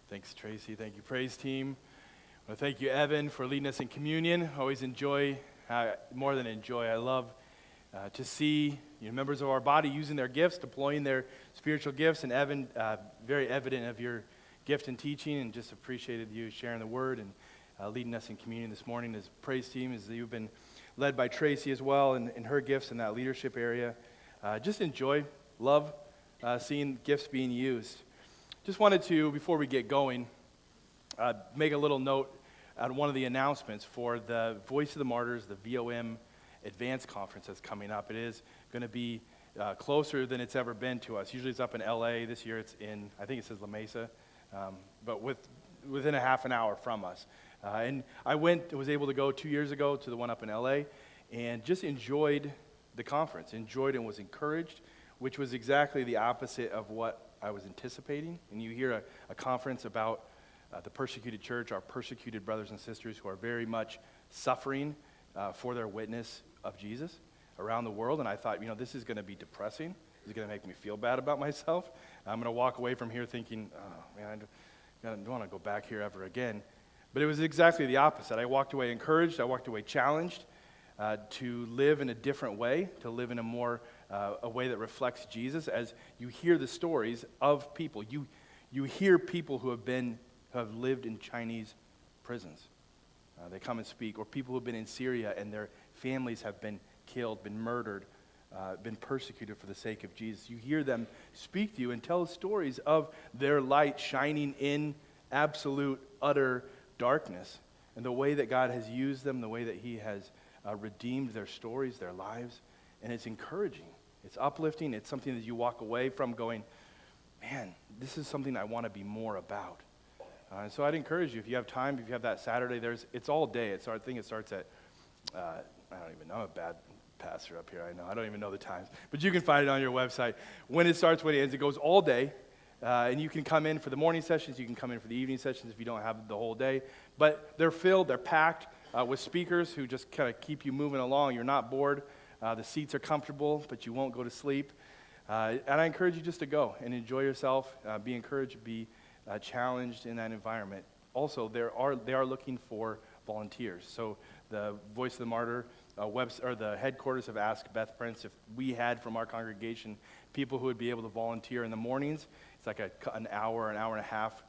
Thanks, Tracy. Thank you, praise team. I want to thank you, Evan, for leading us in communion. Always enjoy, more than enjoy, I love to see members of our body using their gifts, deploying their spiritual gifts. And Evan, very evident of your gift in teaching, and just appreciated you sharing the word and leading us in communion this morning. As praise team, as you've been led by Tracy as well in her gifts in that leadership area. Just enjoy, love seeing gifts being used. Just wanted to, before we get going, make a little note on one of the announcements for the Voice of the Martyrs, the VOM Advanced Conference that's coming up. It is going to be closer than it's ever been to us. Usually it's up in LA. This year it's in, I think it says La Mesa, but within a half an hour from us. And I was able to go 2 years ago to the one up in LA, and just enjoyed the conference, enjoyed and was encouraged, which was exactly the opposite of what I was anticipating. And you hear a conference about the persecuted church, our persecuted brothers and sisters who are very much suffering for their witness of Jesus around the world. And I thought, this is going to be depressing. This is going to make me feel bad about myself. I'm going to walk away from here thinking, oh, man, I don't want to go back here ever again. But it was exactly the opposite. I walked away encouraged. I walked away challenged to live in a different way, to live in a way that reflects Jesus. As you hear the stories of people, you hear people who have lived in Chinese prisons. They come and speak, or people who have been in Syria and their families have been killed, been murdered, been persecuted for the sake of Jesus. You hear them speak to you and tell stories of their light shining in absolute, utter darkness, and the way that God has used them, the way that He has redeemed their stories, their lives. And it's encouraging. It's uplifting. It's something that you walk away from going, man, this is something I want to be more about. And so I'd encourage you, if you have time, if you have that Saturday, it's all day. I think it starts at, I don't even know, I'm a bad pastor up here, I know. I don't even know the times. But you can find it on your website. When it starts, when it ends, it goes all day. And you can come in for the morning sessions, you can come in for the evening sessions if you don't have the whole day. But they're filled, they're packed with speakers who just kind of keep you moving along. You're not bored. The seats are comfortable, but you won't go to sleep. And I encourage you just to go and enjoy yourself, be encouraged, be challenged in that environment. Also, they are looking for volunteers. So the Voice of the Martyr or the headquarters have asked Beth Prince if we had from our congregation people who would be able to volunteer in the mornings. It's like an hour and a half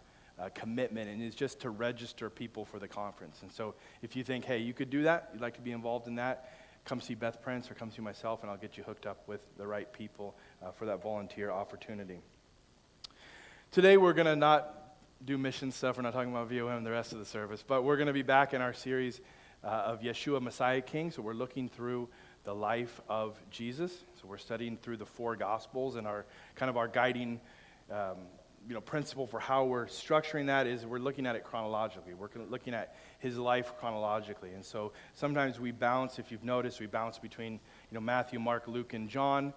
commitment, and it's just to register people for the conference. And so if you think, hey, you could do that, you'd like to be involved in that, come see Beth Prince or come see myself, and I'll get you hooked up with the right people for that volunteer opportunity. Today we're going to not do mission stuff. We're not talking about VOM the rest of the service, but we're going to be back in our series of Yeshua, Messiah King. So we're looking through the life of Jesus. So we're studying through the four Gospels, and our guiding principle for how we're structuring that is we're looking at it chronologically. We're looking at his life chronologically. And so sometimes we bounce, if you've noticed, we bounce between Matthew, Mark, Luke, and John.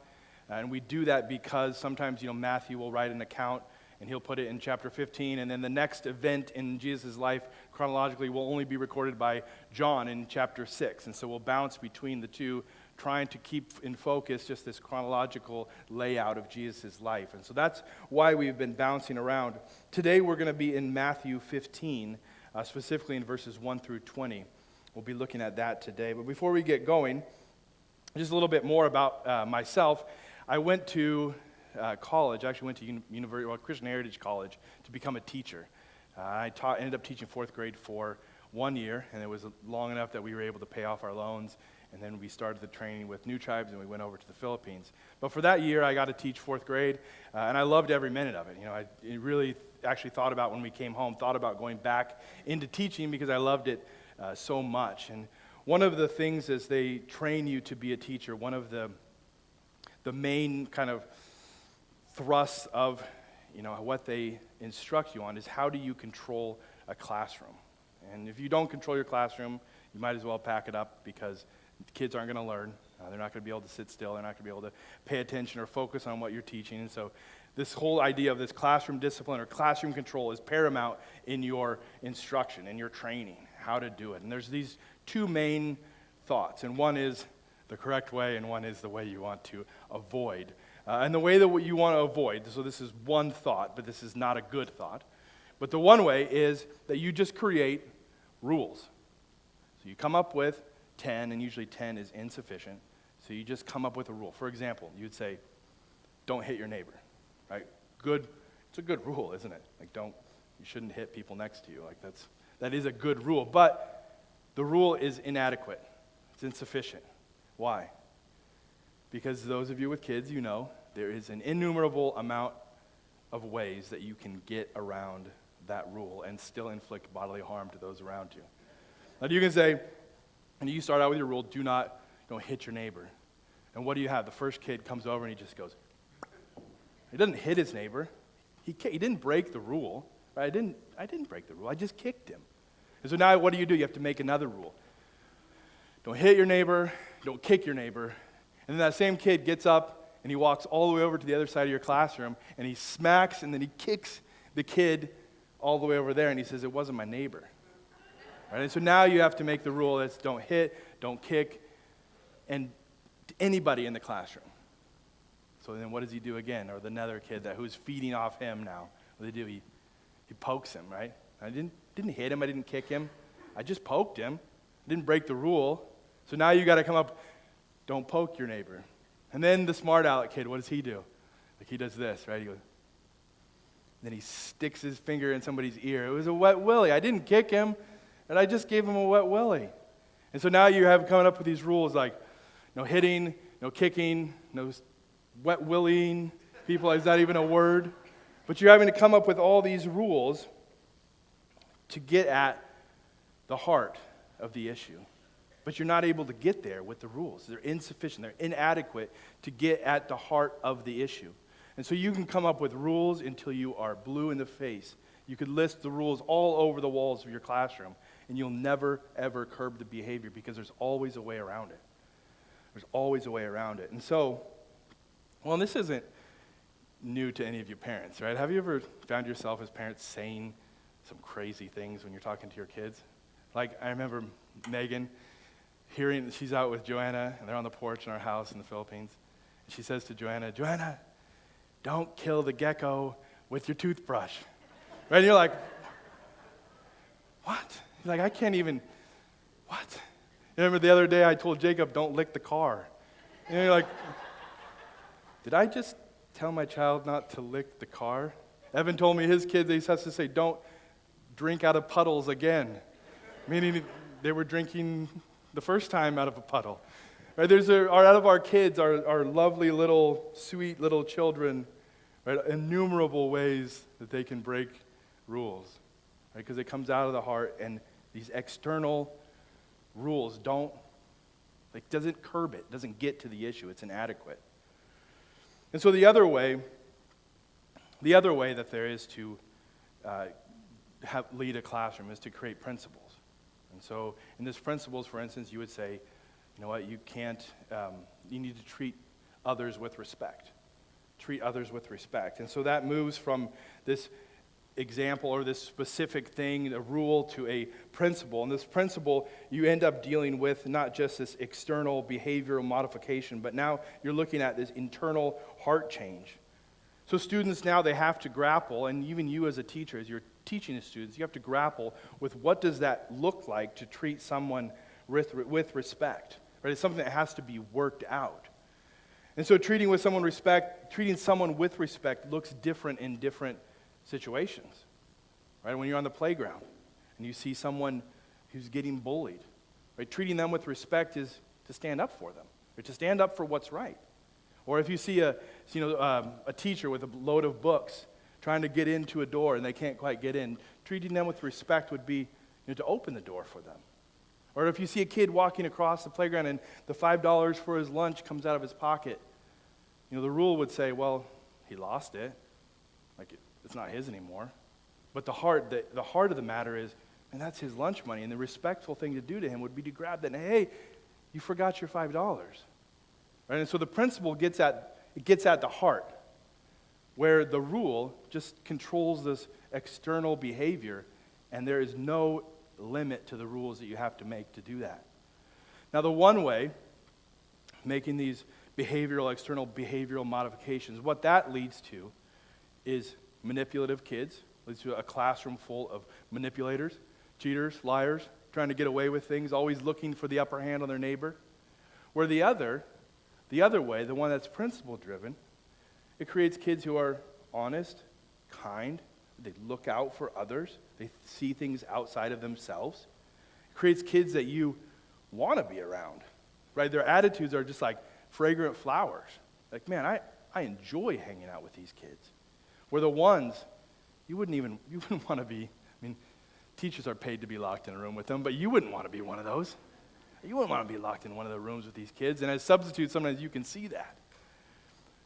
And we do that because sometimes Matthew will write an account and he'll put it in chapter 15, and then the next event in Jesus' life chronologically will only be recorded by John in chapter 6. And so we'll bounce between the two, trying to keep in focus just this chronological layout of Jesus' life. And so that's why we've been bouncing around. Today we're going to be in Matthew 15, specifically in verses 1 through 20. We'll be looking at that today. But before we get going, just a little bit more about myself. I went to college. I actually went to Christian Heritage College to become a teacher. I ended up teaching fourth grade for 1 year, and it was long enough that we were able to pay off our loans. And then we started the training with New Tribes, and we went over to the Philippines. But for that year, I got to teach fourth grade, and I loved every minute of it. I really actually thought about when we came home, thought about going back into teaching because I loved it so much. And one of the things as they train you to be a teacher, one of the main kind of thrusts of what they instruct you on is how do you control a classroom. And if you don't control your classroom, you might as well pack it up because the kids aren't going to learn. They're not going to be able to sit still. They're not going to be able to pay attention or focus on what you're teaching. And so this whole idea of this classroom discipline or classroom control is paramount in your instruction, in your training, how to do it. And there's these two main thoughts. And one is the correct way, and one is the way you want to avoid. And the way that you want to avoid, so this is one thought, but this is not a good thought. But the one way is that you just create rules. So you come up with 10, and usually 10 is insufficient. So you just come up with a rule. For example, you'd say, don't hit your neighbor, right? Good. It's a good rule, isn't it? Like, you shouldn't hit people next to you. Like, that is a good rule. But the rule is inadequate. It's insufficient. Why? Because those of you with kids, you know, there is an innumerable amount of ways that you can get around that rule and still inflict bodily harm to those around you. Now, you can say, and you start out with your rule, don't hit your neighbor. And what do you have? The first kid comes over and he just goes, he doesn't hit his neighbor. He didn't break the rule. Right? I didn't break the rule. I just kicked him. And so now what do? You have to make another rule. Don't hit your neighbor. Don't kick your neighbor. And then that same kid gets up and he walks all the way over to the other side of your classroom and he smacks and then he kicks the kid all the way over there and he says, it wasn't my neighbor. Right? And so now you have to make the rule that's don't hit, don't kick, and anybody in the classroom. So then what does he do again? Or another kid who's feeding off him now. What do? He pokes him, right? I didn't hit him, I didn't kick him. I just poked him. I didn't break the rule. So now you got to come up, don't poke your neighbor. And then the smart aleck kid, what does he do? Like he does this, right? He goes, then he sticks his finger in somebody's ear. It was a wet willy. I didn't kick him, and I just gave him a wet willy. And so now you have coming up with these rules like no hitting, no kicking, no wet willying people. Is that even a word? But you're having to come up with all these rules to get at the heart of the issue. But you're not able to get there with the rules. They're insufficient. They're inadequate to get at the heart of the issue. And so you can come up with rules until you are blue in the face. You could list the rules all over the walls of your classroom, and you'll never, ever curb the behavior because there's always a way around it. There's always a way around it. And so, well, this isn't new to any of you parents, right? Have you ever found yourself as parents saying some crazy things when you're talking to your kids? Like, I remember Megan hearing, she's out with Joanna, and they're on the porch in our house in the Philippines. And she says to Joanna, don't kill the gecko with your toothbrush. Right? And you're like, what? You're like, I can't even, what? You remember the other day I told Jacob, don't lick the car. And you're like, did I just tell my child not to lick the car? Evan told me his kids, he has to say, don't drink out of puddles again. Meaning they were drinking the first time out of a puddle. Right? Out of our kids, our lovely little, sweet little children, right? Innumerable ways that they can break rules. Right? Because it comes out of the heart, and these external rules doesn't curb it, doesn't get to the issue. It's inadequate. And so the other way that there is to lead a classroom is to create principles. And so in this principles, for instance, you would say, you know what, you need to treat others with respect. Treat others with respect. And so that moves from this example or this specific thing, a rule, to a principle. And this principle, you end up dealing with not just this external behavioral modification, but now you're looking at this internal heart change. So students now, they have to grapple, and even you as a teacher, as you're teaching the students, you have to grapple with what does that look like to treat someone with respect. Right? It's something that has to be worked out. And so treating someone with respect looks different in different situations. Right? When you're on the playground and you see someone who's getting bullied, right? Treating them with respect is to stand up for them, or to stand up for what's right. Or if you see a teacher with a load of books trying to get into a door and they can't quite get in, treating them with respect would be to open the door for them. Or if you see a kid walking across the playground and the $5 for his lunch comes out of his pocket, the rule would say, well, he lost it. Like it's not his anymore. But the heart of the matter is, and that's his lunch money, and the respectful thing to do to him would be to grab that and, hey, you forgot your $5. Right? And so the principle gets at the heart, where the rule just controls this external behavior, and there is no limit to the rules that you have to make to do that. Now, the one way, making these external behavioral modifications, what that leads to is manipulative kids, leads to a classroom full of manipulators, cheaters, liars, trying to get away with things, always looking for the upper hand on their neighbor. Where the other way, the one that's principle-driven, it creates kids who are honest, kind, they look out for others, they see things outside of themselves. It creates kids that you want to be around, right? Their attitudes are just like fragrant flowers. Like, man, I enjoy hanging out with these kids. Where the ones you wouldn't want to be. I mean, teachers are paid to be locked in a room with them, but you wouldn't want to be one of those. You wouldn't want to be locked in one of the rooms with these kids. And as substitutes, sometimes you can see that.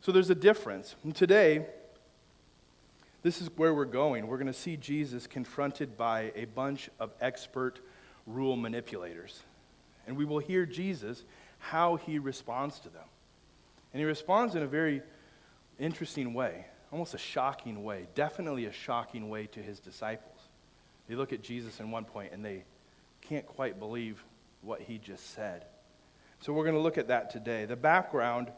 So there's a difference. And today, this is where we're going. We're going to see Jesus confronted by a bunch of expert rule manipulators. And we will hear Jesus, how he responds to them. And he responds in a very interesting way, almost a shocking way, definitely a shocking way to his disciples. They look at Jesus in one point and they can't quite believe what he just said. So we're going to look at that today. The background,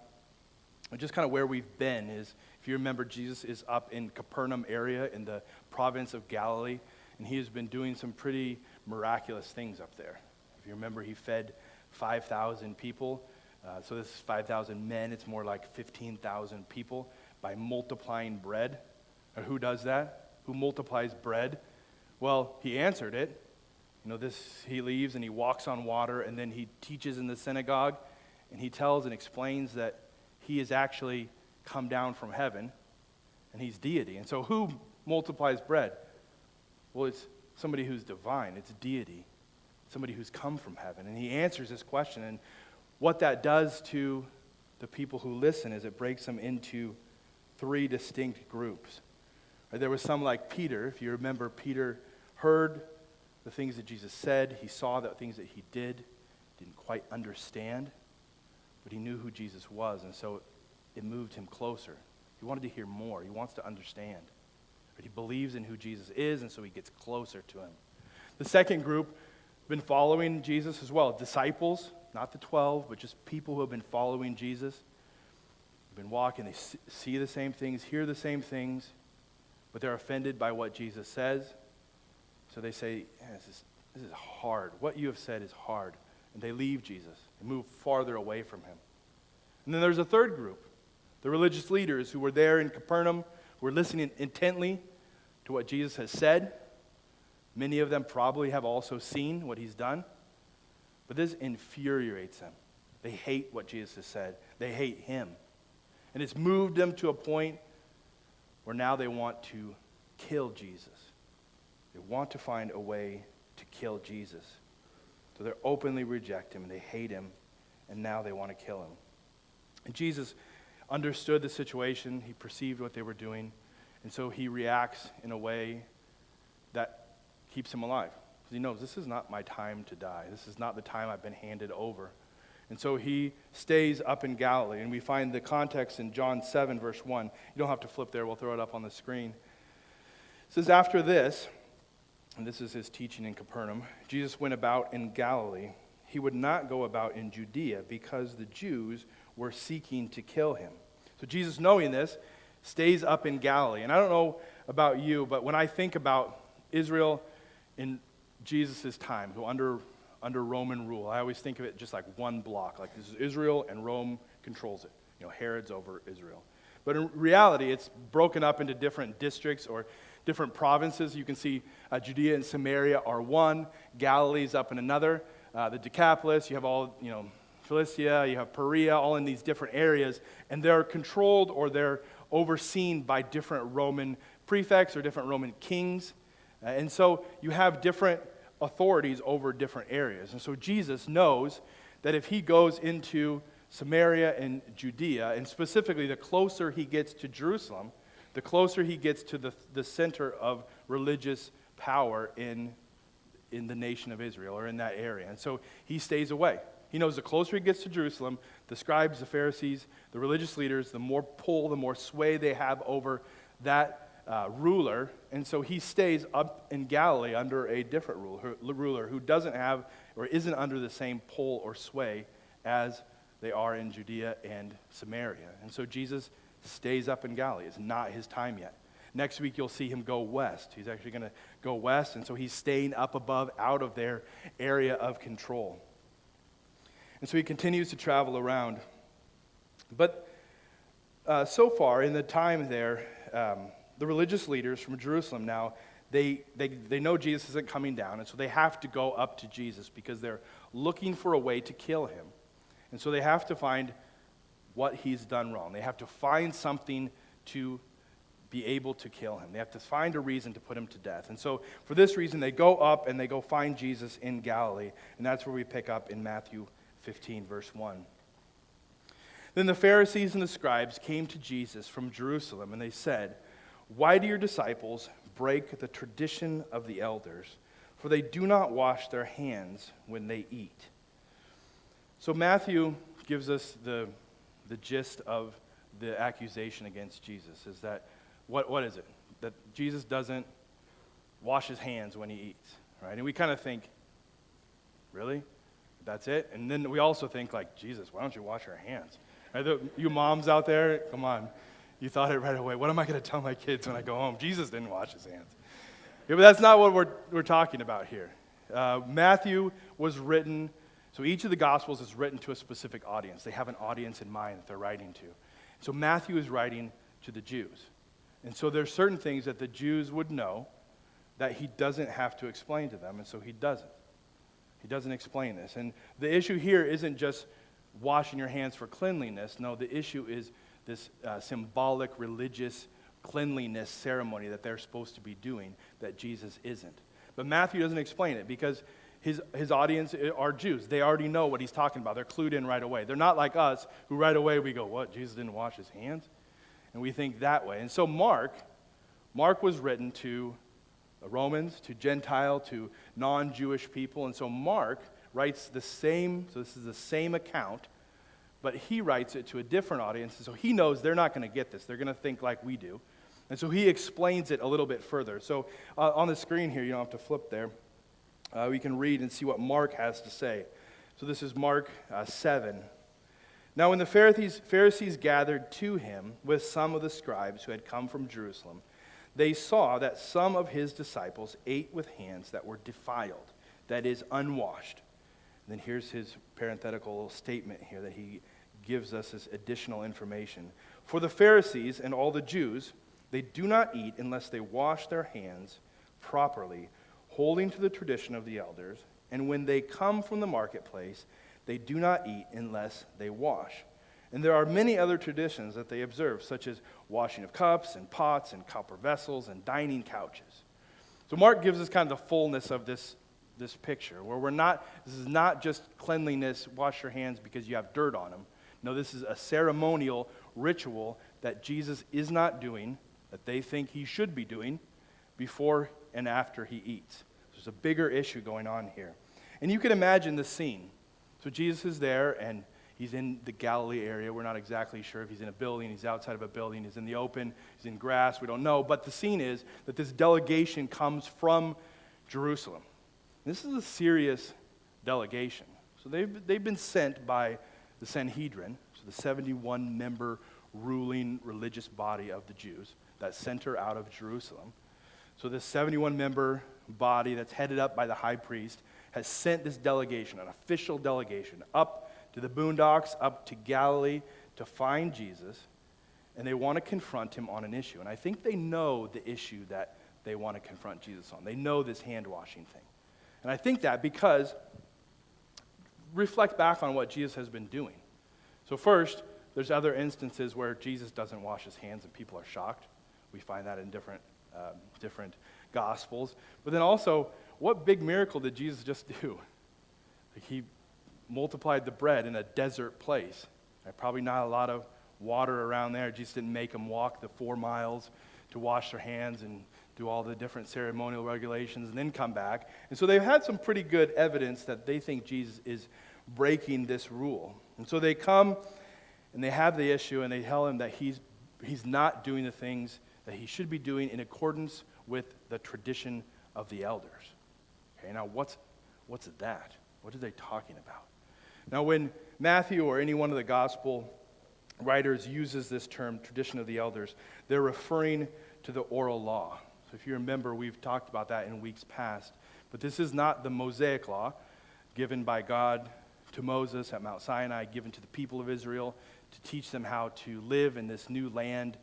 just kind of where we've been, is, if you remember, Jesus is up in Capernaum area in the province of Galilee, and he has been doing some pretty miraculous things up there. If you remember, he fed 5,000 people. So this is 5,000 men. It's more like 15,000 people by multiplying bread. Or who does that? Who multiplies bread? Well, he answered it. He leaves and he walks on water, and then he teaches in the synagogue, and he tells and explains that he has actually come down from heaven, and he's deity. And so who multiplies bread? Well, it's somebody who's divine. It's deity. Somebody who's come from heaven. And he answers this question, and what that does to the people who listen is it breaks them into three distinct groups. There was some like Peter. If you remember, Peter heard the things that Jesus said. He saw the things that he did, didn't quite understand, but he knew who Jesus was, and so it moved him closer. He wanted to hear more. He wants to understand. But he believes in who Jesus is, and so he gets closer to him. The second group been following Jesus as well. Disciples, not the 12, but just people who have been following Jesus. They've been walking, they see the same things, hear the same things, but they're offended by what Jesus says. So they say, this is hard. What you have said is hard. And they leave Jesus. They move farther away from him. And then there's a third group, the religious leaders who were there in Capernaum, who were listening intently to what Jesus has said. Many of them probably have also seen what he's done. But this infuriates them. They hate what Jesus has said. They hate him. And it's moved them to a point where now they want to kill Jesus. They want to find a way to kill Jesus. So they openly reject him, and they hate him, and now they want to kill him. And Jesus understood the situation. He perceived what they were doing, and so he reacts in a way that keeps him alive. Because he knows, this is not my time to die. This is not the time I've been handed over. And so he stays up in Galilee, and we find the context in John 7, verse 1. You don't have to flip there. We'll throw it up on the screen. It says, after this, and this is his teaching in Capernaum, Jesus went about in Galilee. He would not go about in Judea because the Jews were seeking to kill him. So Jesus, knowing this, stays up in Galilee. And I don't know about you, but when I think about Israel in Jesus' time, who under Roman rule, I always think of it just like one block. Like, this is Israel, and Rome controls it. Herod's over Israel. But in reality, it's broken up into different districts or different provinces. You can see Judea and Samaria are one. Galilee's up in another. The Decapolis, you have all, Philistia, you have Perea, all in these different areas. And they're controlled or they're overseen by different Roman prefects or different Roman kings. And so you have different authorities over different areas. And so Jesus knows that if he goes into Samaria and Judea, and specifically the closer he gets to Jerusalem, the closer he gets to the center of religious power in the nation of Israel, or in that area. And so he stays away. He knows the closer he gets to Jerusalem, the scribes, the Pharisees, the religious leaders, the more pull, the more sway they have over that ruler. And so he stays up in Galilee under a different ruler who doesn't have or isn't under the same pull or sway as they are in Judea and Samaria. And so Jesus stays up in Galilee. It's not his time yet. Next week, you'll see him go west. He's actually going to go west, and so he's staying up above, out of their area of control. And so he continues to travel around. But so far, in the time there, the religious leaders from Jerusalem now, they know Jesus isn't coming down, and so they have to go up to Jesus because they're looking for a way to kill him. And so they have to find what he's done wrong. They have to find something to be able to kill him. They have to find a reason to put him to death. And so for this reason, they go up and they go find Jesus in Galilee. And that's where we pick up in Matthew 15, verse 1. Then the Pharisees and the scribes came to Jesus from Jerusalem, and they said, "Why do your disciples break the tradition of the elders? For they do not wash their hands when they eat." So Matthew gives us the gist of the accusation against Jesus, is that, what is it? That Jesus doesn't wash his hands when he eats, right? And we kind of think, really? That's it? And then we also think, like, Jesus, why don't you wash your hands? Right? You moms out there, come on. You thought it right away. What am I going to tell my kids when I go home? Jesus didn't wash his hands. Yeah, but that's not what we're talking about here. Matthew was written, so each of the Gospels is written to a specific audience. They have an audience in mind that they're writing to. So Matthew is writing to the Jews. And so there's certain things that the Jews would know that he doesn't have to explain to them, and so he doesn't. He doesn't explain this. And the issue here isn't just washing your hands for cleanliness. No, the issue is this symbolic religious cleanliness ceremony that they're supposed to be doing that Jesus isn't. But Matthew doesn't explain it because his audience are Jews. They already know what he's talking about. They're clued in right away. They're not like us who right away we go, what, Jesus didn't wash his hands? And we think that way. And so Mark was written to Romans, to Gentile, to non-Jewish people. And so Mark writes the same, so this is the same account, but he writes it to a different audience. And so he knows they're not going to get this. They're going to think like we do. And so he explains it a little bit further. So on the screen here, you don't have to flip there. We can read and see what Mark has to say. So this is Mark 7. Now when the Pharisees gathered to him with some of the scribes who had come from Jerusalem, they saw that some of his disciples ate with hands that were defiled, that is, unwashed. And then here's his parenthetical little statement here that he gives us this additional information. For the Pharisees and all the Jews, they do not eat unless they wash their hands properly, holding to the tradition of the elders. And when they come from the marketplace, they do not eat unless they wash. And there are many other traditions that they observe, such as washing of cups and pots and copper vessels and dining couches. So Mark gives us kind of the fullness of this picture, where this is not just cleanliness, wash your hands because you have dirt on them. No, this is a ceremonial ritual that Jesus is not doing, that they think he should be doing before and after he eats. There's a bigger issue going on here. And you can imagine the scene. So Jesus is there, and he's in the Galilee area. We're not exactly sure if he's in a building, he's outside of a building, he's in the open, he's in grass, we don't know. But the scene is that this delegation comes from Jerusalem. This is a serious delegation. So they've been sent by the Sanhedrin, so the 71-member ruling religious body of the Jews that center out of Jerusalem. So this 71-member body that's headed up by the high priest has sent this delegation, an official delegation, up to the boondocks, up to Galilee to find Jesus, and they want to confront him on an issue. And I think they know the issue that they want to confront Jesus on. They know this hand-washing thing. And I think that because, reflect back on what Jesus has been doing. So first, there's other instances where Jesus doesn't wash his hands and people are shocked. We find that in different Gospels. But then also, what big miracle did Jesus just do? Like he multiplied the bread in a desert place. Probably not a lot of water around there. Jesus didn't make them walk the 4 miles to wash their hands and do all the different ceremonial regulations and then come back. And so they've had some pretty good evidence that they think Jesus is breaking this rule. And so they come and they have the issue and they tell him that he's not doing the things that he should be doing in accordance with the tradition of the elders. Okay, now what's that? What are they talking about? Now when Matthew or any one of the gospel writers uses this term, tradition of the elders, they're referring to the oral law. So if you remember, we've talked about that in weeks past. But this is not the Mosaic law given by God to Moses at Mount Sinai, given to the people of Israel to teach them how to live in this new land,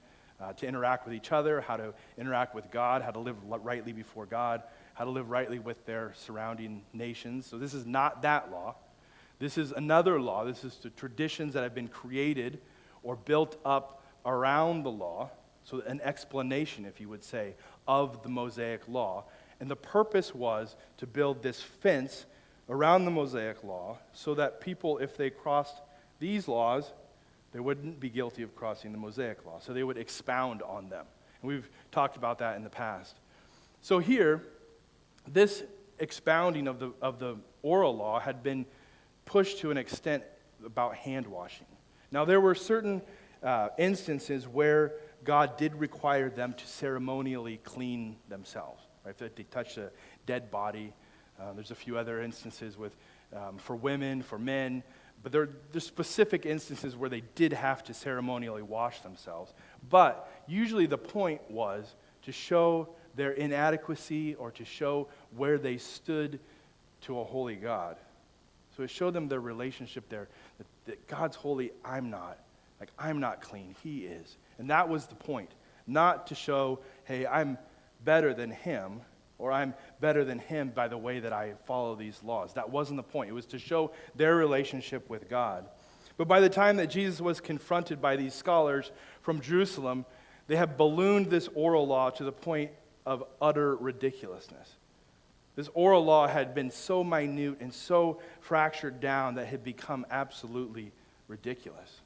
to interact with each other, how to interact with God, how to live rightly before God, how to live rightly with their surrounding nations. So this is not that law. This is another law. This is the traditions that have been created or built up around the law. So an explanation, if you would say, of the Mosaic law. And the purpose was to build this fence around the Mosaic law so that people, if they crossed these laws, they wouldn't be guilty of crossing the Mosaic law. So they would expound on them. And we've talked about that in the past. So here, this expounding of the oral law had been pushed to an extent about hand washing. Now there were certain instances where God did require them to ceremonially clean themselves. Right? If they touched a dead body, there's a few other instances with for women, for men, but there's specific instances where they did have to ceremonially wash themselves. But usually the point was to show their inadequacy or to show where they stood to a holy God. So it showed them their relationship there, that God's holy, I'm not. Like, I'm not clean, He is. And that was the point. Not to show, hey, I'm better than Him, or I'm better than Him by the way that I follow these laws. That wasn't the point. It was to show their relationship with God. But by the time that Jesus was confronted by these scholars from Jerusalem, they have ballooned this oral law to the point of utter ridiculousness. This oral law had been so minute and so fractured down that it had become absolutely ridiculous.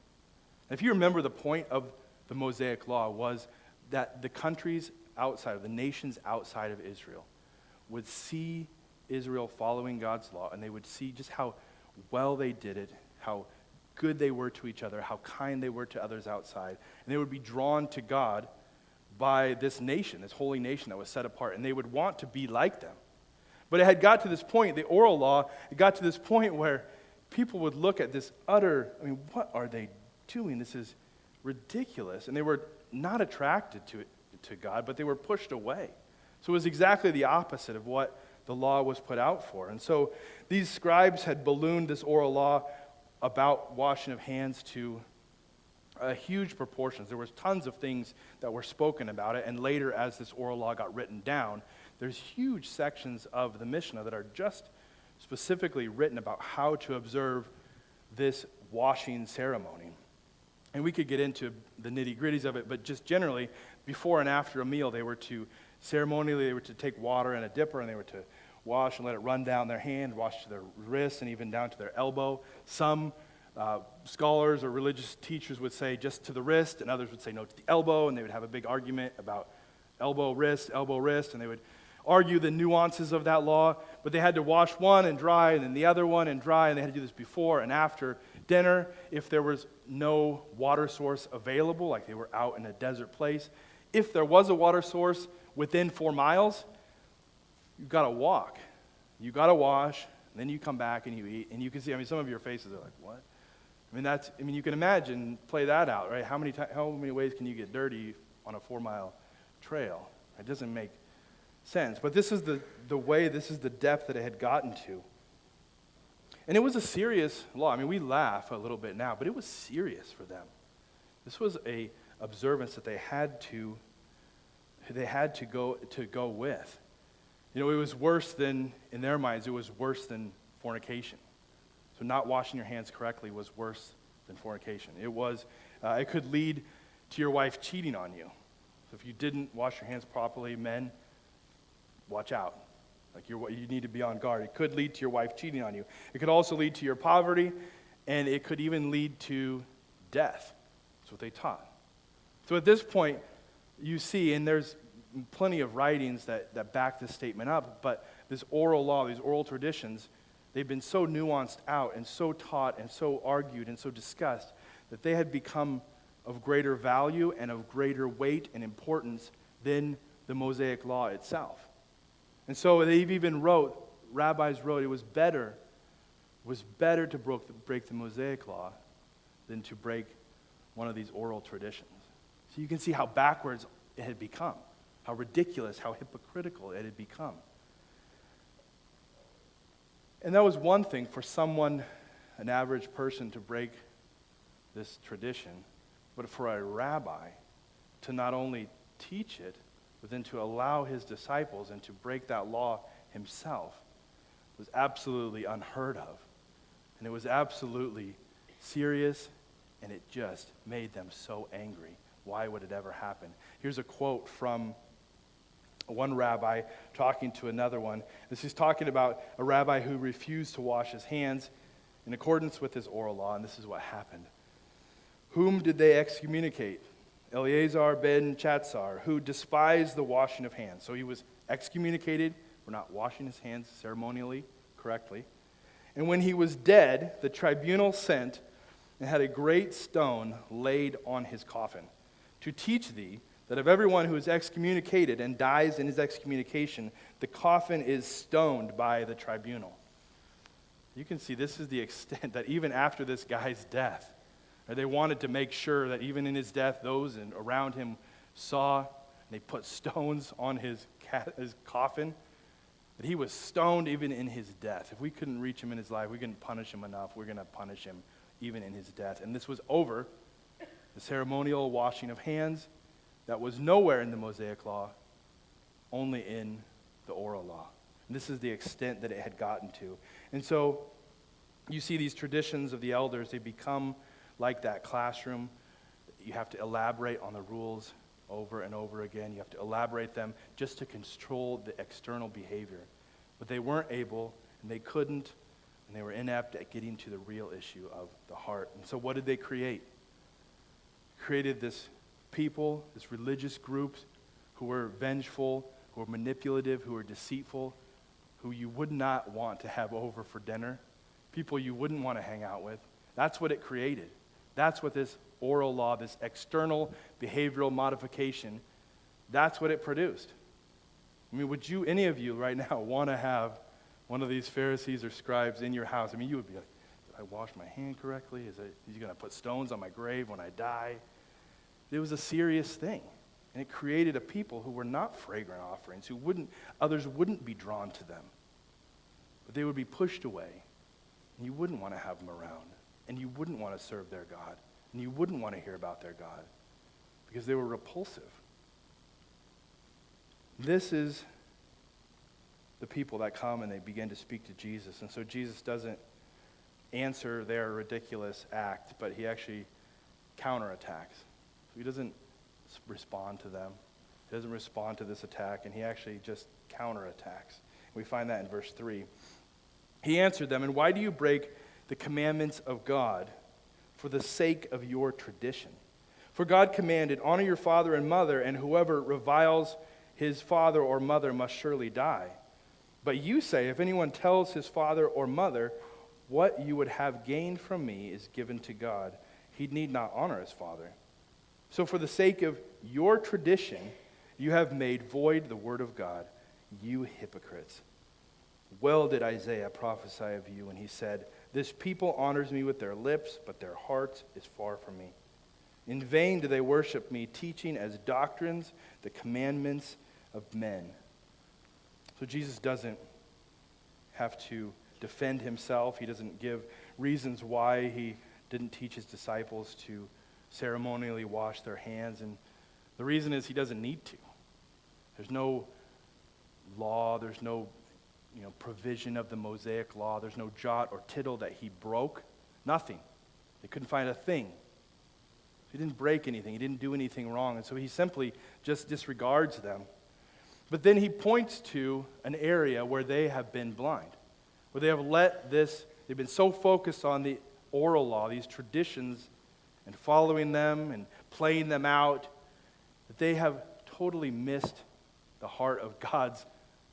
If you remember, the point of the Mosaic law was that the countries outside of, the nations outside of Israel would see Israel following God's law, and they would see just how well they did it, how good they were to each other, how kind they were to others outside. And they would be drawn to God by this nation, this holy nation that was set apart, and they would want to be like them. But it had got to this point, the oral law, it got to this point where people would look at this what are they doing? This is ridiculous. And they were not attracted to God, but they were pushed away. So it was exactly the opposite of what the law was put out for. And so these scribes had ballooned this oral law about washing of hands to huge proportions. There was tons of things that were spoken about it, and later as this oral law got written down, there's huge sections of the Mishnah that are just specifically written about how to observe this washing ceremony. And we could get into the nitty-gritties of it, but just generally, before and after a meal, they were to take water in a dipper, and they were to wash and let it run down their hand, wash to their wrists, and even down to their elbow. Some scholars or religious teachers would say just to the wrist, and others would say no, to the elbow, and they would have a big argument about elbow, wrist, and they would argue the nuances of that law, but they had to wash one and dry, and then the other one and dry, and they had to do this before and after dinner. If there was no water source available, like they were out in a desert place, if there was a water source within 4 miles, you've got to walk. You got to wash, and then you come back and you eat, and you can see, some of your faces are like, what? You can imagine, play that out, right? How many ways can you get dirty on a 4-mile trail? It doesn't make sense. But this is the way, this is the depth that it had gotten to. And it was a serious law. We laugh a little bit now, but it was serious for them. This was a observance that they had to go with. It was worse than, in their minds, it was worse than fornication. So not washing your hands correctly was worse than fornication. It could lead to your wife cheating on you. So if you didn't wash your hands properly, men, watch out. You need to be on guard. It could lead to your wife cheating on you. It could also lead to your poverty, and it could even lead to death. That's what they taught. So at this point, you see, and there's plenty of writings that back this statement up, but this oral law, these oral traditions, they've been so nuanced out and so taught and so argued and so discussed that they had become of greater value and of greater weight and importance than the Mosaic law itself. And so rabbis wrote, it was better to break the Mosaic law than to break one of these oral traditions. So you can see how backwards it had become, how ridiculous, how hypocritical it had become. And that was one thing for someone, an average person, to break this tradition, but for a rabbi to not only teach it, but then to allow his disciples and to break that law himself was absolutely unheard of. And it was absolutely serious, and it just made them so angry. Why would it ever happen? Here's a quote from one rabbi talking to another one. This is talking about a rabbi who refused to wash his hands in accordance with his oral law, and this is what happened. Whom did they excommunicate? Eleazar ben Chatzar, who despised the washing of hands. So he was excommunicated for not washing his hands ceremonially correctly. And when he was dead, the tribunal sent and had a great stone laid on his coffin, to teach thee that of everyone who is excommunicated and dies in his excommunication, the coffin is stoned by the tribunal. You can see this is the extent that even after this guy's death, they wanted to make sure that even in his death, those around him saw, and they put stones on his coffin, that he was stoned even in his death. If we couldn't reach him in his life, we couldn't punish him enough, we're going to punish him even in his death. And this was over the ceremonial washing of hands that was nowhere in the Mosaic law, only in the oral law. And this is the extent that it had gotten to. And so you see these traditions of the elders, they become like that classroom. You have to elaborate on the rules over and over again. You have to elaborate them just to control the external behavior. But they weren't able, and they couldn't, and they were inept at getting to the real issue of the heart. And so what did they create? Created this people, this religious group who were vengeful, who were manipulative, who were deceitful, who you would not want to have over for dinner, people you wouldn't want to hang out with. That's what it created. That's what this oral law, this external behavioral modification, that's what it produced. I mean, would you, any of you right now, want to have one of these Pharisees or scribes in your house? I mean, you would be like, did I wash my hand correctly? Is he going to put stones on my grave when I die? It was a serious thing. And it created a people who were not fragrant offerings, others wouldn't be drawn to them. But they would be pushed away. And you wouldn't want to have them around. And you wouldn't want to serve their God. And you wouldn't want to hear about their God. Because they were repulsive. This is the people that come and they begin to speak to Jesus. And so Jesus doesn't answer their ridiculous act, but he actually counterattacks. He doesn't respond to them. He doesn't respond to this attack, and he actually just counterattacks. We find that in verse 3. He answered them, "And why do you break the commandments of God for the sake of your tradition? For God commanded, 'Honor your father and mother, and whoever reviles his father or mother must surely die.' But you say, if anyone tells his father or mother, 'What you would have gained from me is given to God,' he need not honor his father. So for the sake of your tradition, you have made void the word of God, you hypocrites. Well did Isaiah prophesy of you when he said, 'This people honors me with their lips, but their heart is far from me. In vain do they worship me, teaching as doctrines the commandments of men.'" So Jesus doesn't have to defend himself. He doesn't give reasons why he didn't teach his disciples to ceremonially wash their hands. And the reason is he doesn't need to. There's no law, there's no provision of the Mosaic law, there's no jot or tittle that he broke. Nothing. They couldn't find a thing. He didn't break anything. He didn't do anything wrong. And so he simply just disregards them. But then he points to an area where they have been blind, where they have they've been so focused on the oral law, these traditions, and following them and playing them out, that they have totally missed the heart of God's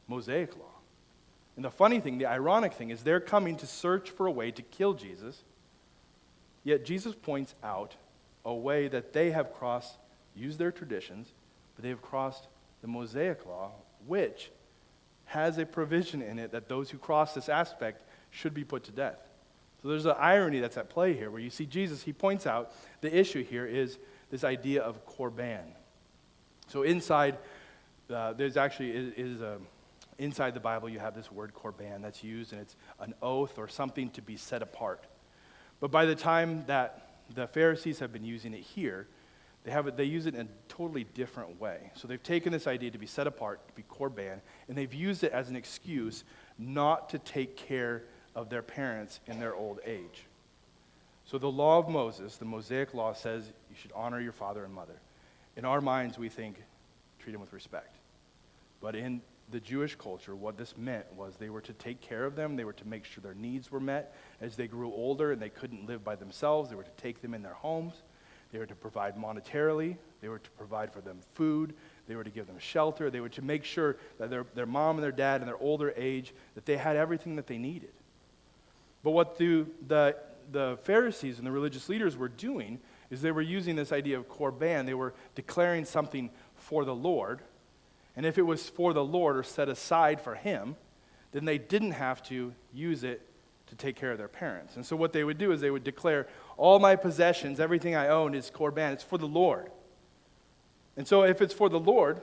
Mosaic law. And the funny thing, the ironic thing, is they're coming to search for a way to kill Jesus, yet Jesus points out a way that they have used their traditions, but they have crossed the Mosaic law, which has a provision in it that those who cross this aspect should be put to death. So there's an irony that's at play here, where you see Jesus, he points out the issue here is this idea of korban. So inside, inside the Bible, you have this word korban that's used, and it's an oath or something to be set apart. But by the time that the Pharisees have been using it here, they use it in a totally different way. So they've taken this idea to be set apart, to be korban, and they've used it as an excuse not to take care of their parents in their old age. So the law of Moses, the Mosaic law, says you should honor your father and mother. In our minds, we think, treat them with respect. But in the Jewish culture, what this meant was they were to take care of them. They were to make sure their needs were met. As they grew older and they couldn't live by themselves, they were to take them in their homes. They were to provide monetarily. They were to provide for them food. They were to give them shelter. They were to make sure that their mom and their dad in their older age, that they had everything that they needed. But what the Pharisees and the religious leaders were doing is they were using this idea of korban. They were declaring something for the Lord. And if it was for the Lord or set aside for him, then they didn't have to use it to take care of their parents. And so what they would do is they would declare, all my possessions, everything I own is korban. It's for the Lord. And so if it's for the Lord,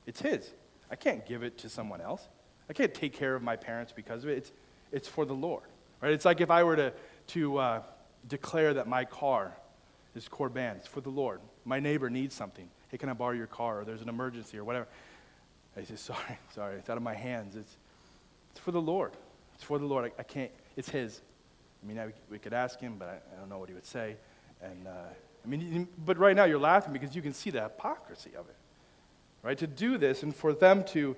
it's his. I can't give it to someone else. I can't take care of my parents because of it. It's for the Lord. Right? It's like if I were to declare that my car is korban. It's for the Lord. My neighbor needs something. Hey, can I borrow your car? Or there's an emergency or whatever. I say, sorry, it's out of my hands. It's for the Lord. It's for the Lord. I can't, it's his. I mean, we could ask him, but I don't know what he would say. And but right now you're laughing because you can see the hypocrisy of it. Right? To do this and for them to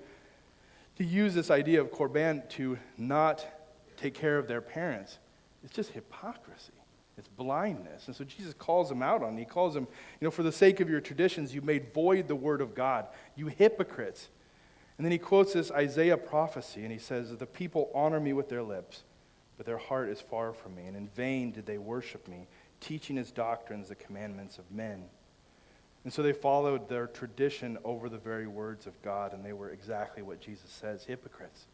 use this idea of korban to not take care of their parents, it's just hypocrisy. It's blindness. And so Jesus calls them out on it. He calls them, for the sake of your traditions, you made void the word of God. You hypocrites. And then he quotes this Isaiah prophecy, and he says, the people honor me with their lips, but their heart is far from me. And in vain did they worship me, teaching as doctrines the commandments of men. And so they followed their tradition over the very words of God, and they were exactly what Jesus says, hypocrites.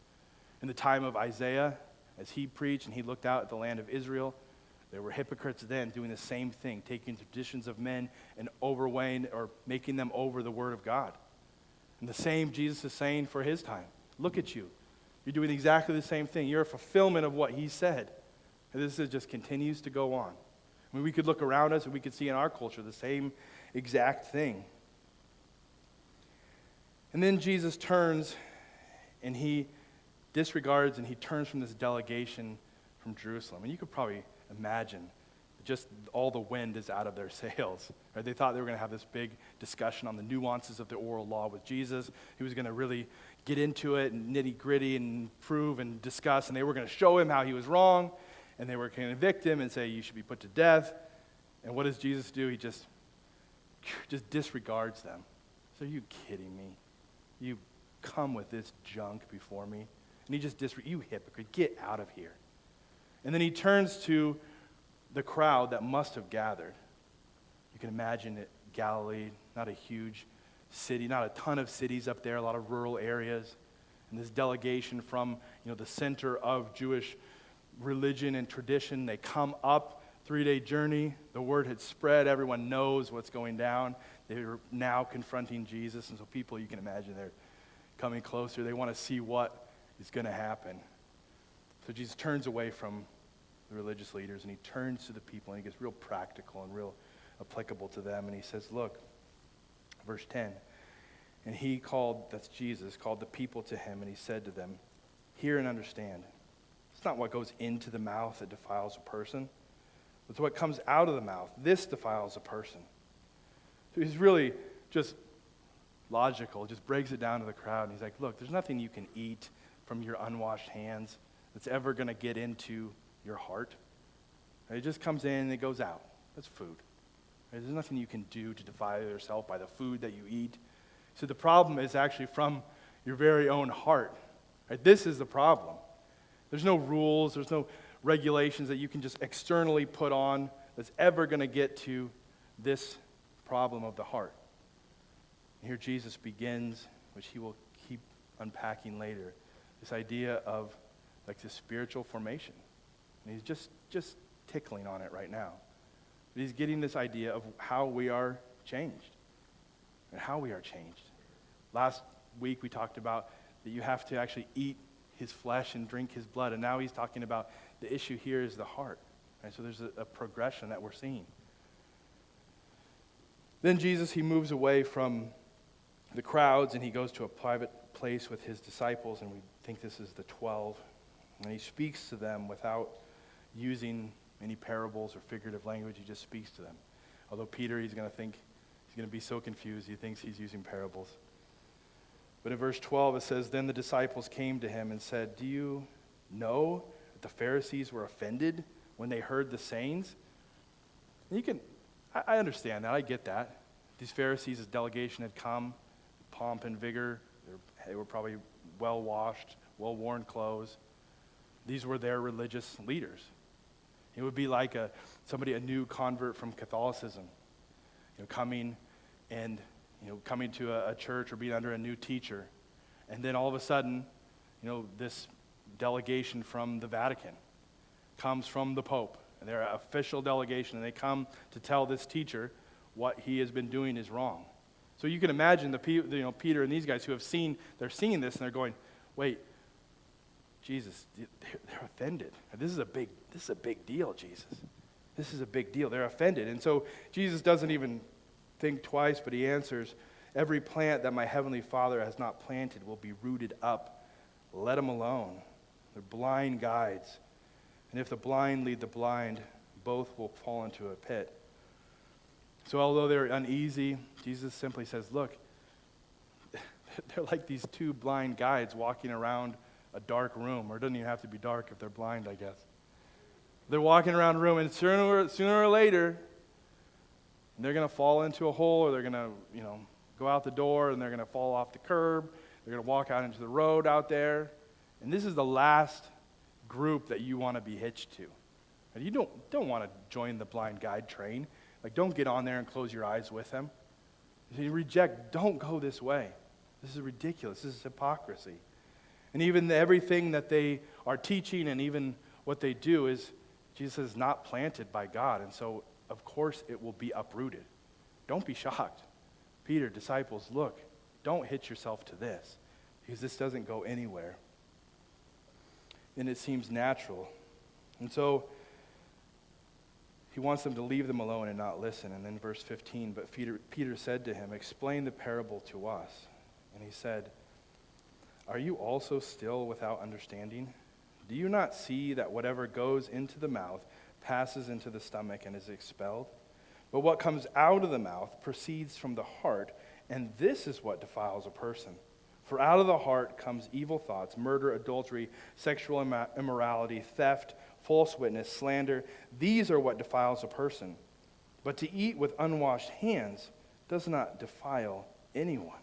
In the time of Isaiah, as he preached and he looked out at the land of Israel, there were hypocrites then doing the same thing, taking traditions of men and overweighing or making them over the word of God. And the same Jesus is saying for his time. Look at you. You're doing exactly the same thing. You're a fulfillment of what he said. And this just continues to go on. I mean, we could look around us and we could see in our culture the same exact thing. And then Jesus turns and he disregards and he turns from this delegation from Jerusalem. And you could probably imagine just all the wind is out of their sails. Right? They thought they were going to have this big discussion on the nuances of the oral law with Jesus. He was going to really get into it and nitty-gritty and prove and discuss, and they were going to show him how he was wrong, and they were going to convict him and say, you should be put to death. And what does Jesus do? He just disregards them. So are you kidding me? You come with this junk before me? And he just you hypocrite, get out of here. And then he turns to the crowd that must have gathered. You can imagine it, Galilee, not a huge city, not a ton of cities up there, a lot of rural areas. And this delegation from the center of Jewish religion and tradition, they come up, 3-day journey. The word had spread. Everyone knows what's going down. They're now confronting Jesus. And so people, you can imagine, they're coming closer. They want to see what is going to happen. So Jesus turns away from the religious leaders and he turns to the people and he gets real practical and real applicable to them. And he says, look, verse 10, and he called, that's Jesus, called the people to him and he said to them, hear and understand. It's not what goes into the mouth that defiles a person. It's what comes out of the mouth. This defiles a person. So he's really just logical, just breaks it down to the crowd. And he's like, look, there's nothing you can eat from your unwashed hands that's ever going to get into your heart. It just comes in and it goes out. That's food. There's nothing you can do to defile yourself by the food that you eat. So the problem is actually from your very own heart. Right? This is the problem. There's no rules, there's no regulations that you can just externally put on that's ever going to get to this problem of the heart. And here Jesus begins, which he will keep unpacking later, this idea of like this spiritual formation. And he's just tickling on it right now. But he's getting this idea of how we are changed and how we are changed. Last week we talked about that you have to actually eat his flesh and drink his blood. And now he's talking about the issue here is the heart. Right? So there's a progression that we're seeing. Then Jesus, he moves away from the crowds and he goes to a private place with his disciples, and we think this is the 12. And he speaks to them without using any parables or figurative language. He just speaks to them. Although Peter, he's going to be so confused, he thinks he's using parables. But in verse 12 it says, "Then the disciples came to him and said, 'Do you know that the Pharisees were offended when they heard the sayings?'" And I understand that. I get that. These Pharisees, this delegation had come, pomp and vigor. They were probably well-washed, well-worn clothes. These were their religious leaders. It would be like a new convert from Catholicism, coming to a church or being under a new teacher. And then all of a sudden, this delegation from the Vatican comes from the Pope. And they're an official delegation, and they come to tell this teacher what he has been doing is wrong. So you can imagine Peter and these guys who they're seeing this and they're going, "Wait, Jesus, they're offended. This is a big deal, Jesus. This is a big deal." They're offended. And so Jesus doesn't even think twice, but he answers, "Every plant that my heavenly Father has not planted will be rooted up. Let them alone. They're blind guides. And if the blind lead the blind, both will fall into a pit." So although they're uneasy, Jesus simply says, look, they're like these two blind guides walking around a dark room. Or it doesn't even have to be dark if they're blind, I guess. They're walking around a room, and sooner or later, they're going to fall into a hole, or they're going to, go out the door, and they're going to fall off the curb. They're going to walk out into the road out there. And this is the last group that you want to be hitched to. And you don't want to join the blind guide train. Don't get on there and close your eyes with them. You reject, don't go this way. This is ridiculous. This is hypocrisy. And even everything that they are teaching and even what they do is, Jesus is not planted by God. And so, of course, it will be uprooted. Don't be shocked. Peter, disciples, look, don't hitch yourself to this, because this doesn't go anywhere. And it seems natural. And so he wants them to leave them alone and not listen. And then verse 15, "But Peter said to him, 'Explain the parable to us.' And he said, 'Are you also still without understanding? Do you not see that whatever goes into the mouth passes into the stomach and is expelled? But what comes out of the mouth proceeds from the heart, and this is what defiles a person. For out of the heart comes evil thoughts, murder, adultery, sexual immorality, theft, false witness, slander. These are what defiles a person. But to eat with unwashed hands does not defile anyone.'"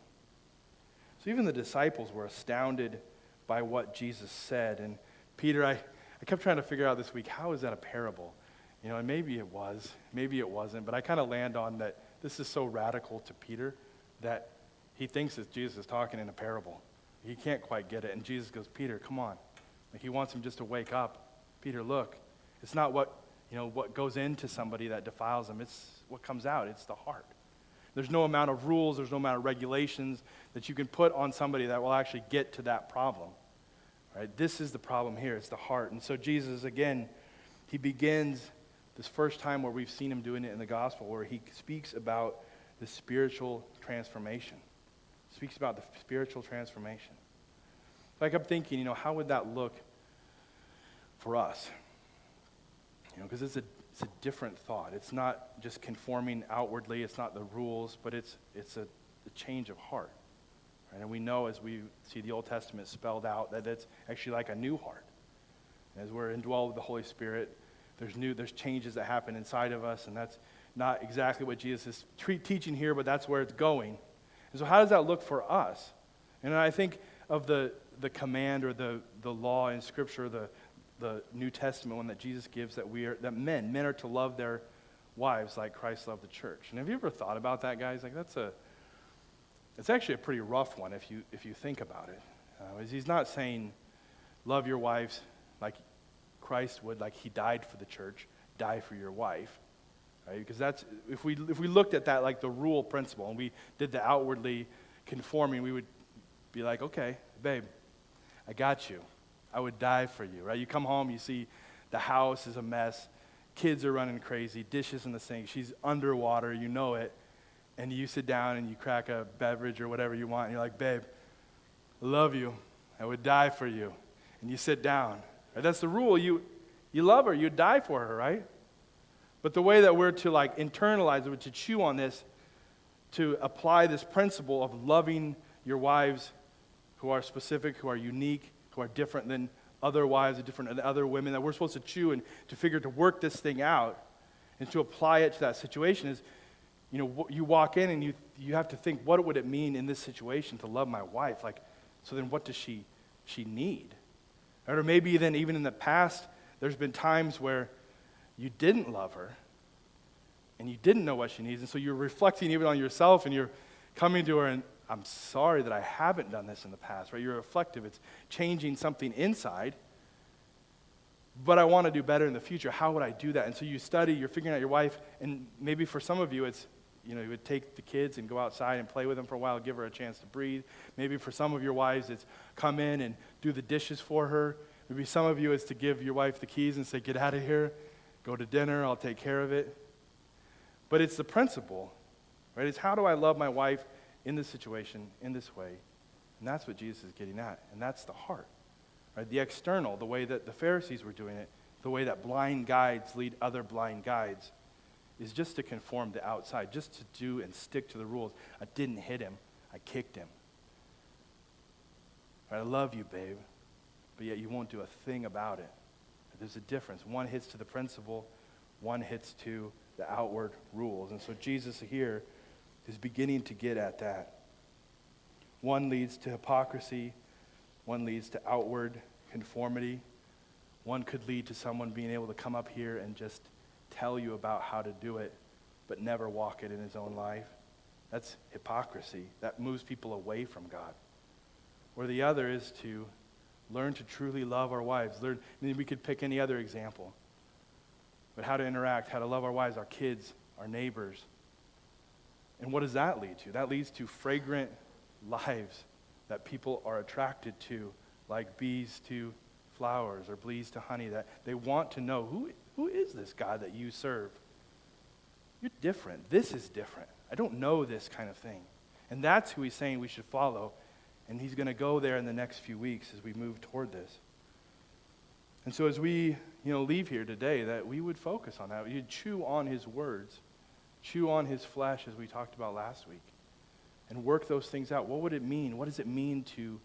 So even the disciples were astounded by what Jesus said. And Peter, I kept trying to figure out this week, how is that a parable? And maybe it was, maybe it wasn't, but I kind of land on that this is so radical to Peter that he thinks that Jesus is talking in a parable. He can't quite get it. And Jesus goes, "Peter, come on." He wants him just to wake up. "Peter, look, it's not what goes into somebody that defiles them. It's what comes out. It's the heart. There's no amount of rules, there's no amount of regulations that you can put on somebody that will actually get to that problem. Right? This is the problem here. It's the heart." And so Jesus, again, he begins this first time where we've seen him doing it in the gospel, where he speaks about the spiritual transformation. Speaks about the spiritual transformation. So I kept thinking, how would that look for us? Because it's a different thought. It's not just conforming outwardly. It's not the rules, but it's a change of heart. Right? And we know as we see the Old Testament spelled out that it's actually like a new heart. As we're indwelled with the Holy Spirit, there's changes that happen inside of us, and that's not exactly what Jesus is teaching here, but that's where it's going. And so how does that look for us? And I think of the command or the law in Scripture, the New Testament one that Jesus gives, that men are to love their wives like Christ loved the church. And have you ever thought about that, guys? It's actually a pretty rough one if you think about it. He's not saying love your wives like Christ would, like he died for the church, die for your wife. Right? Because that's if we looked at that like the rule principle, and we did the outwardly conforming, we would be like, okay, babe, I got you. I would die for you, right? You come home, you see the house is a mess, kids are running crazy, dishes in the sink, she's underwater, you know it, and you sit down and you crack a beverage or whatever you want, and you're like, babe, I love you. I would die for you. And you sit down. Right? That's the rule. You love her. You die for her, right? But the way that we're to like internalize it, to chew on this, to apply this principle of loving your wives who are specific, who are unique, who are different than other wives, different than other women, that we're supposed to chew and to figure to work this thing out and to apply it to that situation is, you know, you walk in and you have to think, what would it mean in this situation to love my wife? Like, so then what does she need? Or maybe then even in the past, there's been times where you didn't love her and you didn't know what she needs, and so you're reflecting even on yourself and you're coming to her and, I'm sorry that I haven't done this in the past, right? You're reflective. It's changing something inside, but I want to do better in the future. How would I do that? And so you study, you're figuring out your wife, and maybe for some of you it's, you know, you would take the kids and go outside and play with them for a while, give her a chance to breathe. Maybe for some of your wives, it's come in and do the dishes for her. Maybe some of you, it's to give your wife the keys and say, get out of here, go to dinner, I'll take care of it. But it's the principle, right? It's how do I love my wife in this situation, in this way? And that's what Jesus is getting at, and that's the heart, right? The external, the way that the Pharisees were doing it, the way that blind guides lead other blind guides, is just to conform the outside, just to do and stick to the rules. I didn't hit him, I kicked him. Right, I love you, babe, but yet you won't do a thing about it. There's a difference. One hits to the principle, one hits to the outward rules. And so Jesus here is beginning to get at that. One leads to hypocrisy, one leads to outward conformity. One could lead to someone being able to come up here and just tell you about how to do it, but never walk it in his own life. That's hypocrisy. That moves people away from God. Or the other is to learn to truly love our wives. We could pick any other example. But how to interact, how to love our wives, our kids, our neighbors. And what does that lead to? That leads to fragrant lives that people are attracted to, like bees to flowers or bees to honey, that they want to know, who is this God that you serve? You're different. This is different. I don't know this kind of thing. And that's who he's saying we should follow. And he's going to go there in the next few weeks as we move toward this. And so as we, leave here today, that we would focus on that. We'd chew on his words, chew on his flesh as we talked about last week, and work those things out. What would it mean? What does it mean to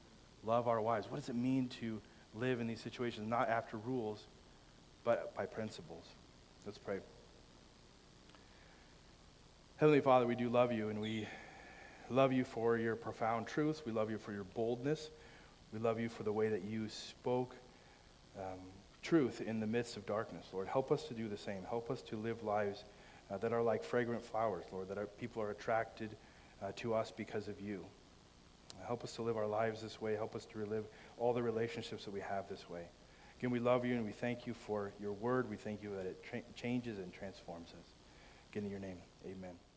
love our wives? What does it mean to live in these situations, not after rules, but by principles? Let's pray. Heavenly Father, we do love you, and we love you for your profound truths. We love you for your boldness. We love you for the way that you spoke truth in the midst of darkness, Lord. Help us to do the same. Help us to live lives that are like fragrant flowers, Lord, that people are attracted to us because of you. Help us to live our lives this way. Help us to relive all the relationships that we have this way. Again, we love you and we thank you for your word. We thank you that it changes and transforms us. Again, in your name, amen.